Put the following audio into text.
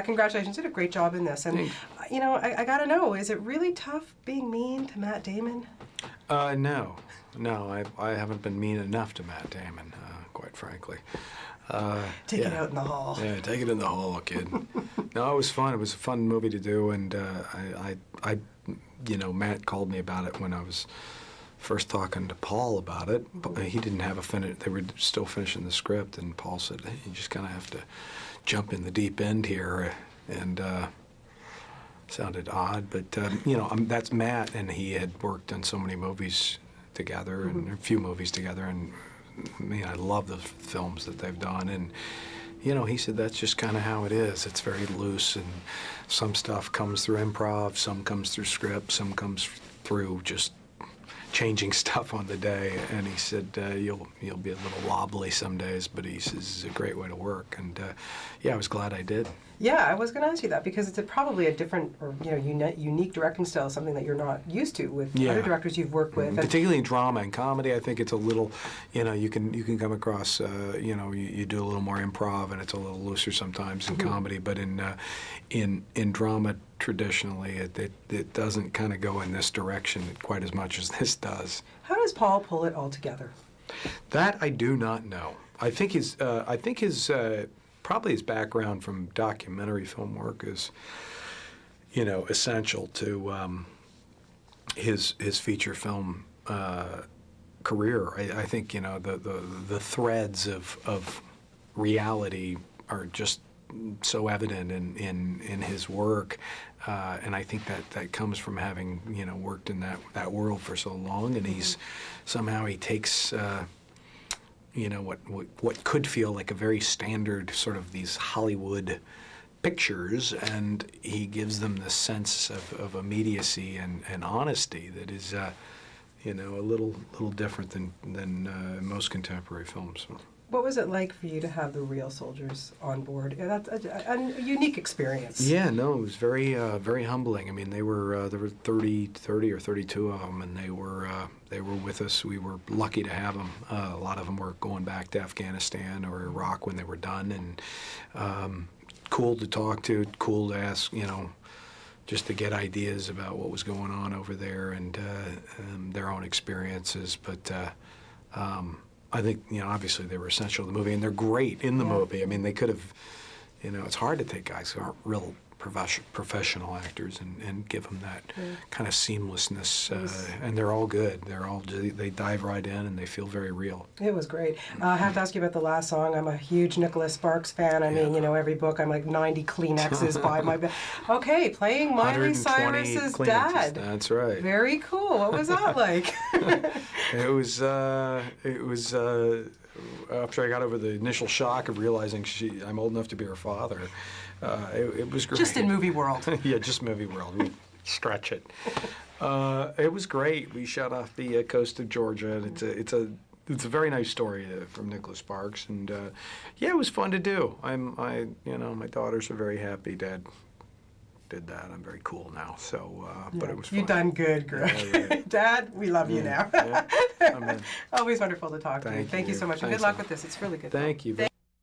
Congratulations, you did a great job in this. And, Thanks. I gotta know, is it really tough being mean to Matt Damon? No. I haven't been mean enough to Matt Damon, quite frankly. Take it out in the hall. Yeah, take it in the hall, kid. No, it was fun. It was a fun movie to do, and Matt called me about it when I was first talking to Paul about it. But he didn't have a finish. They were still finishing the script, and Paul said, hey, you just kind of have to jump in the deep end here, and sounded odd, but that's Matt, and he had worked on so many movies together, and a few movies together, and I love the films that they've done, and he said that's just kind of how it is. It's very loose, and some stuff comes through improv, some comes through script, some comes through just changing stuff on the day. And he said you'll be a little wobbly some days, but he says it's a great way to work. And I was glad I did. Yeah, I was going to ask you that because it's probably a different or unique directing style, something that you're not used to with other directors you've worked with. Particularly in drama and comedy, I think it's a little, you can come across, you do a little more improv and it's a little looser sometimes in comedy, but in drama traditionally it doesn't kind of go in this direction quite as much as this does. How does Paul pull it all together? That I do not know. I think his probably his background from documentary film work is, essential to his feature film career. I think the threads of reality are just so evident in his work, and I think that comes from having worked in that world for so long, and he takes. What could feel like a very standard sort of these Hollywood pictures, and he gives them the sense of immediacy and honesty that is, a little different than most contemporary films. What was it like for you to have the real soldiers on board? That's a unique experience. Yeah, no, it was very very humbling. I mean, there were 30 or 32 of them, and they were with us. We were lucky to have them. A lot of them were going back to Afghanistan or Iraq when they were done, and cool to talk to, cool to ask, just to get ideas about what was going on over there and their own experiences. But I think, obviously they were essential to the movie, and they're great in the movie. I mean, they could have, it's hard to take guys who aren't real professional actors and give them that kind of seamlessness, and they're all good. They dive right in, and they feel very real. It was great. I have to ask you about the last song. I'm a huge Nicholas Sparks fan. I mean, every book, I'm like 90 Kleenexes by my bed. Okay, playing Miley Cyrus's dad. That's right. Very cool. What was that like? It was after I got over the initial shock of realizing I'm old enough to be her father. It was great. Just in movie world. Yeah, just movie world. We stretch it. It was great. We shot off the coast of Georgia, and it's a very nice story from Nicholas Sparks, and it was fun to do. My daughters are very happy. Dad did that. I'm very cool now. So, but it was fun. You've done good, Greg. Yeah. Dad, we love you now. Yeah. Always wonderful to talk to you. Thank you so much, and good luck with this. It's really good. Thank you.